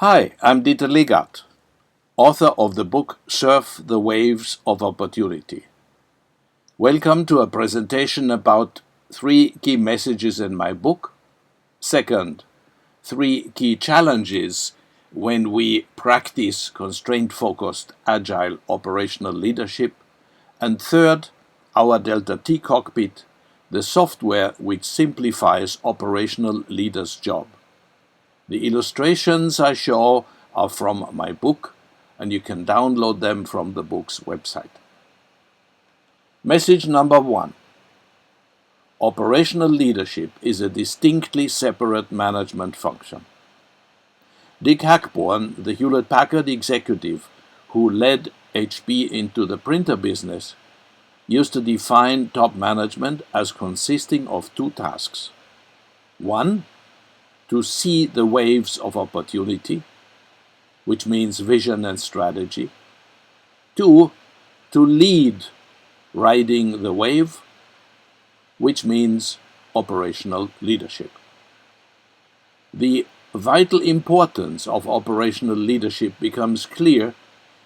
Hi, I'm Dieter Legat, author of the book Surf the Waves of Opportunity. Welcome to a presentation about 3 key messages in my book. Second, 3 key challenges when we practice constraint-focused, agile operational leadership. And third, our DELTA T Cockpit, the software which simplifies operational leaders' job. The illustrations I show are from my book, and you can download them from the book's website. Message number 1. Operational leadership is a distinctly separate management function. Dick Hackborn, the Hewlett-Packard executive who led HP into the printer business, used to define top management as consisting of 2 tasks. 1. To see the waves of opportunity, which means vision and strategy. 2. To lead riding the wave, which means operational leadership. The vital importance of operational leadership becomes clear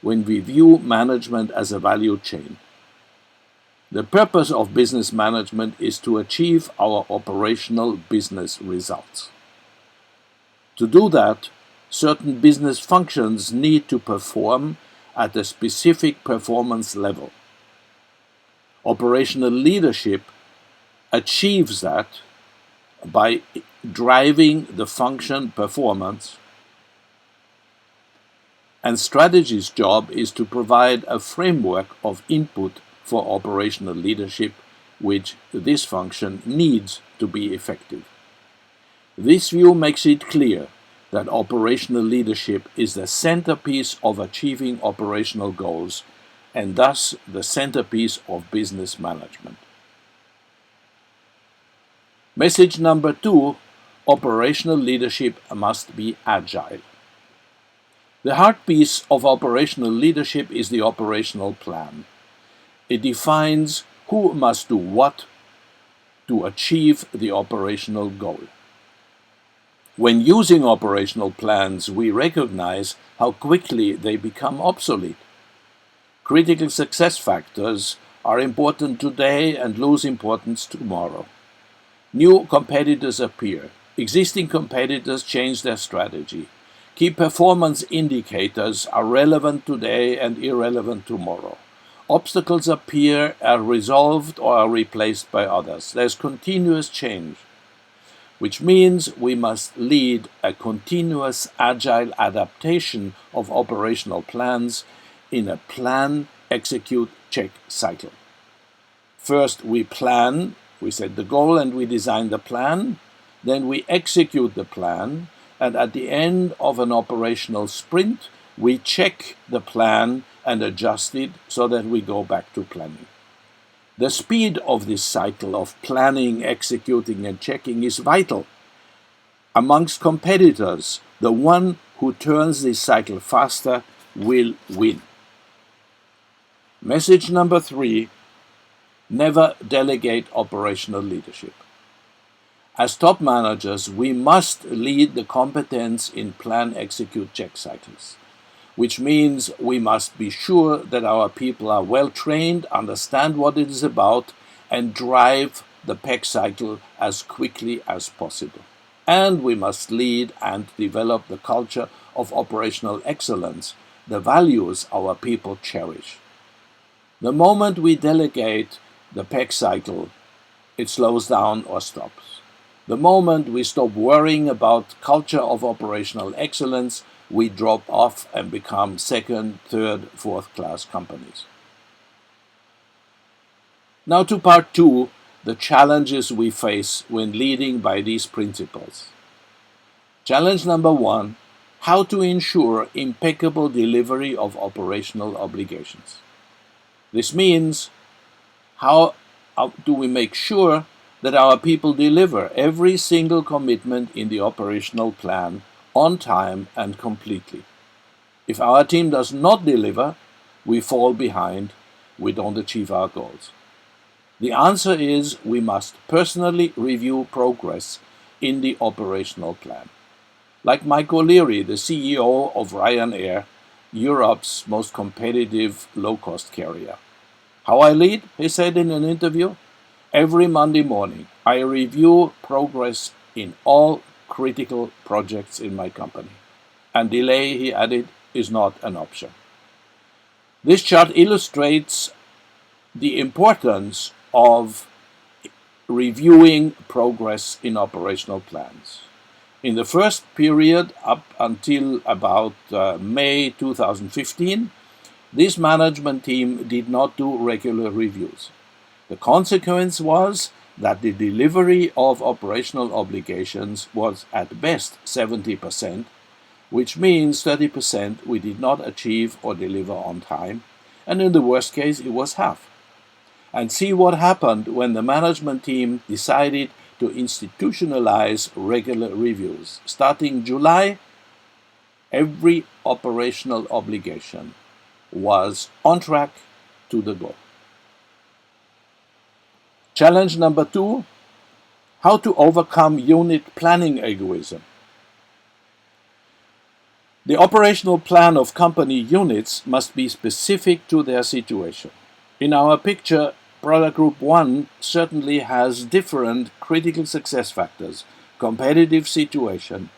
when we view management as a value chain. The purpose of business management is to achieve our operational business results. To do that, certain business functions need to perform at a specific performance level. Operational leadership achieves that by driving the function performance, and strategy's job is to provide a framework of input for operational leadership which this function needs to be effective. This view makes it clear that operational leadership is the centerpiece of achieving operational goals and thus the centerpiece of business management. Message number 2, operational leadership must be agile. The heartpiece of operational leadership is the operational plan. It defines who must do what to achieve the operational goal. When using operational plans, we recognize how quickly they become obsolete. Critical success factors are important today and lose importance tomorrow. New competitors appear. Existing competitors change their strategy. Key performance indicators are relevant today and irrelevant tomorrow. Obstacles appear, are resolved, or are replaced by others. There's continuous change, which means we must lead a continuous agile adaptation of operational plans in a plan, execute, check cycle. First we plan, we set the goal and we design the plan, then we execute the plan, and at the end of an operational sprint we check the plan and adjust it so that we go back to planning. The speed of this cycle of planning, executing, and checking is vital. Amongst competitors, the one who turns this cycle faster will win. Message number 3, never delegate operational leadership. As top managers, we must lead the competence in plan, execute, check cycles, which means we must be sure that our people are well trained, understand what it is about, and drive the PEC cycle as quickly as possible. And we must lead and develop the culture of operational excellence, the values our people cherish. The moment we delegate the PEC cycle, it slows down or stops. The moment we stop worrying about culture of operational excellence, we drop off and become second, third, fourth-class companies. Now to part 2, the challenges we face when leading by these principles. Challenge number 1, how to ensure impeccable delivery of operational obligations. This means how do we make sure that our people deliver every single commitment in the operational plan on time and completely. If our team does not deliver, we fall behind, we don't achieve our goals. The answer is we must personally review progress in the operational plan. Like Mike O'Leary, the CEO of Ryanair, Europe's most competitive low-cost carrier. How I lead, he said in an interview, every Monday morning I review progress in all critical projects in my company. And delay, he added, is not an option. This chart illustrates the importance of reviewing progress in operational plans. In the first period, up until about May 2015, this management team did not do regular reviews. The consequence was that the delivery of operational obligations was at best 70%, which means 30% we did not achieve or deliver on time, and in the worst case it was half. And see what happened when the management team decided to institutionalize regular reviews. Starting July, every operational obligation was on track to the goal. Challenge number 2, how to overcome unit planning egoism. The operational plan of company units must be specific to their situation. In our picture, Product Group 1 certainly has different critical success factors, competitive situation,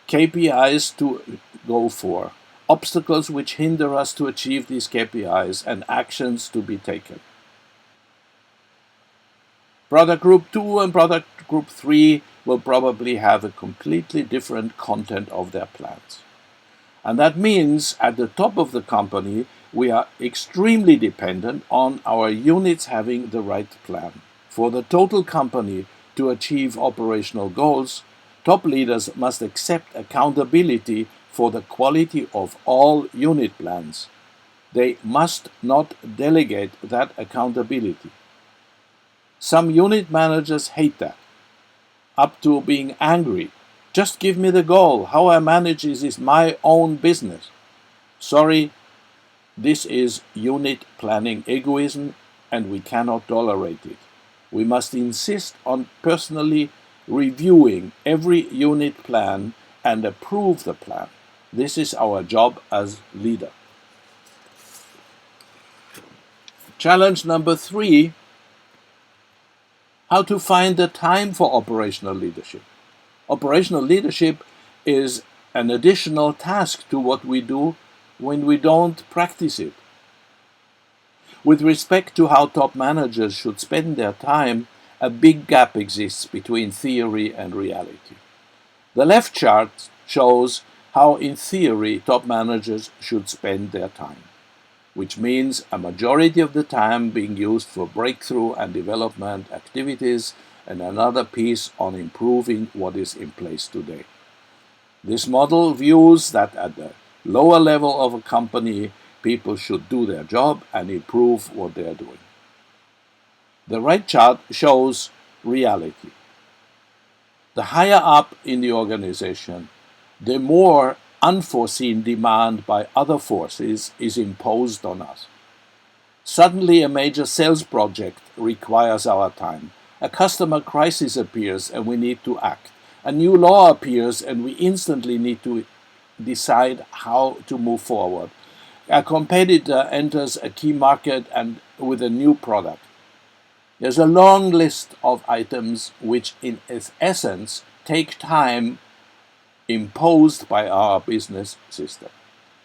KPIs to go for, obstacles which hinder us to achieve these KPIs, and actions to be taken. Product Group 2 and Product Group 3 will probably have a completely different content of their plans. And that means at the top of the company, we are extremely dependent on our units having the right plan. For the total company to achieve operational goals, top leaders must accept accountability for the quality of all unit plans. They must not delegate that accountability. Some unit managers hate that, up to being angry. Just give me the goal. How I manage is my own business. Sorry, this is unit planning egoism, and we cannot tolerate it. We must insist on personally reviewing every unit plan and approve the plan. This is our job as leader. Challenge number 3, how to find the time for operational leadership. Operational leadership is an additional task to what we do when we don't practice it. With respect to how top managers should spend their time, a big gap exists between theory and reality. The left chart shows how, in theory, top managers should spend their time, which means a majority of the time being used for breakthrough and development activities and another piece on improving what is in place today. This model views that at the lower level of a company, people should do their job and improve what they are doing. The right chart shows reality. The higher up in the organization, the more unforeseen demand by other forces is imposed on us. Suddenly, a major sales project requires our time. A customer crisis appears and we need to act. A new law appears and we instantly need to decide how to move forward. A competitor enters a key market and with a new product. There's a long list of items which in its essence take time imposed by our business system.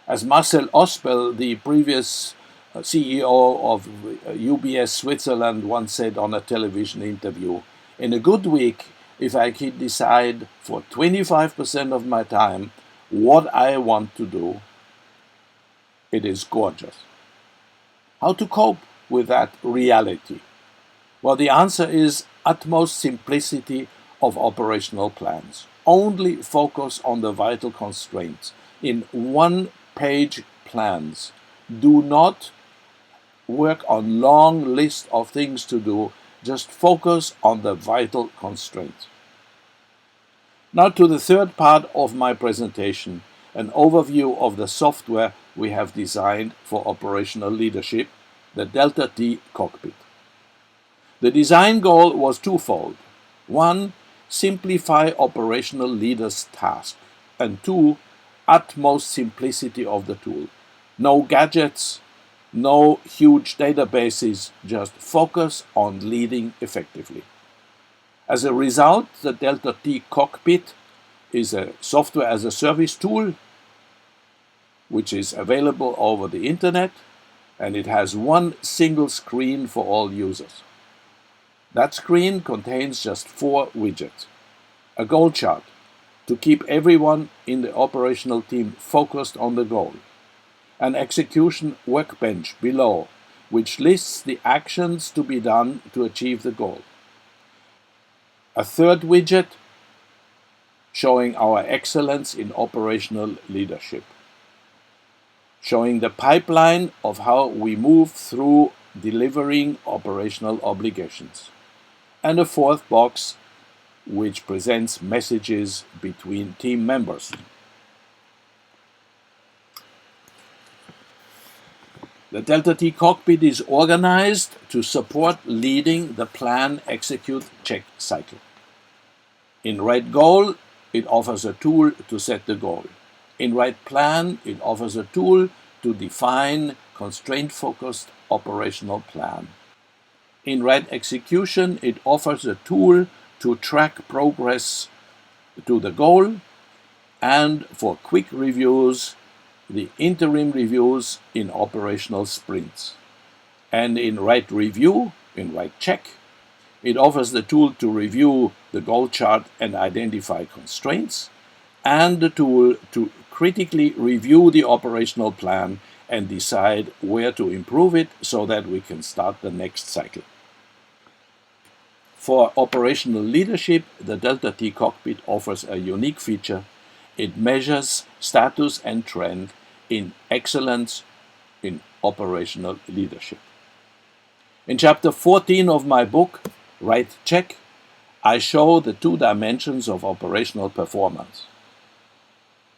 As Marcel Ospel, the previous CEO of UBS Switzerland, once said on a television interview, in a good week, if I can decide for 25% of my time what I want to do, it is gorgeous. How to cope with that reality? Well, the answer is utmost simplicity of operational plans. Only focus on the vital constraints. In one-page plans, do not work on long list of things to do. Just focus on the vital constraints. Now to the third part of my presentation, an overview of the software we have designed for operational leadership, the DELTA T Cockpit. The design goal was twofold. One, simplify operational leaders' tasks. and two, utmost simplicity of the tool. No gadgets, no huge databases, just focus on leading effectively. As a result, the DELTA T Cockpit is a software as a service tool which is available over the internet, and it has one single screen for all users. That screen contains just 4 widgets. A goal chart to keep everyone in the operational team focused on the goal. An execution workbench below, which lists the actions to be done to achieve the goal. A third widget showing our excellence in operational leadership, showing the pipeline of how we move through delivering operational obligations. And a fourth box which presents messages between team members. The DELTA T Cockpit is organized to support leading the plan, execute, check cycle. In Right Goal, it offers a tool to set the goal. In Right Plan, it offers a tool to define constraint-focused operational plan. In Right Execution, it offers a tool to track progress to the goal, and for quick reviews, the interim reviews in operational sprints. And in Right Review, in Right Check, it offers the tool to review the goal chart and identify constraints, and the tool to critically review the operational plan and decide where to improve it so that we can start the next cycle. For operational leadership, the DELTA T Cockpit offers a unique feature. It measures status and trend in excellence in operational leadership. In chapter 14 of my book, Right Check, I show the 2 dimensions of operational performance.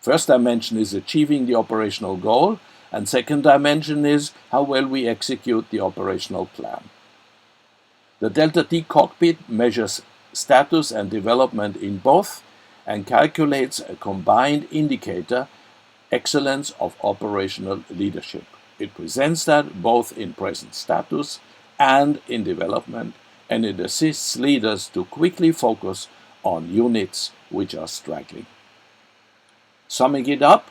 First dimension is achieving the operational goal, and second dimension is how well we execute the operational plan. The DELTA T Cockpit measures status and development in both and calculates a combined indicator, excellence of operational leadership. It presents that both in present status and in development, and it assists leaders to quickly focus on units which are straggling. Summing it up,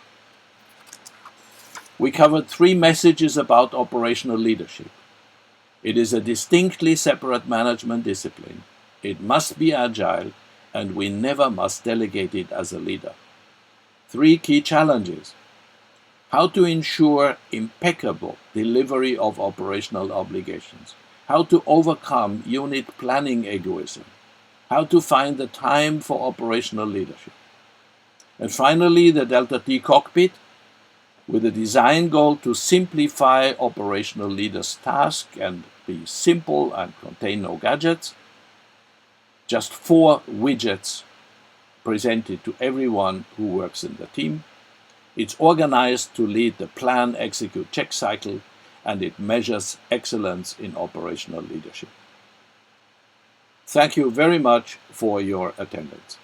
we covered 3 messages about operational leadership. It is a distinctly separate management discipline. It must be agile, and we never must delegate it as a leader. 3 key challenges. How to ensure impeccable delivery of operational obligations. How to overcome unit planning egoism. How to find the time for operational leadership. And finally, the DELTA T Cockpit, with a design goal to simplify operational leaders' tasks and be simple and contain no gadgets. Just 4 widgets presented to everyone who works in the team. It's organized to lead the plan, execute, check cycle, and it measures excellence in operational leadership. Thank you very much for your attendance.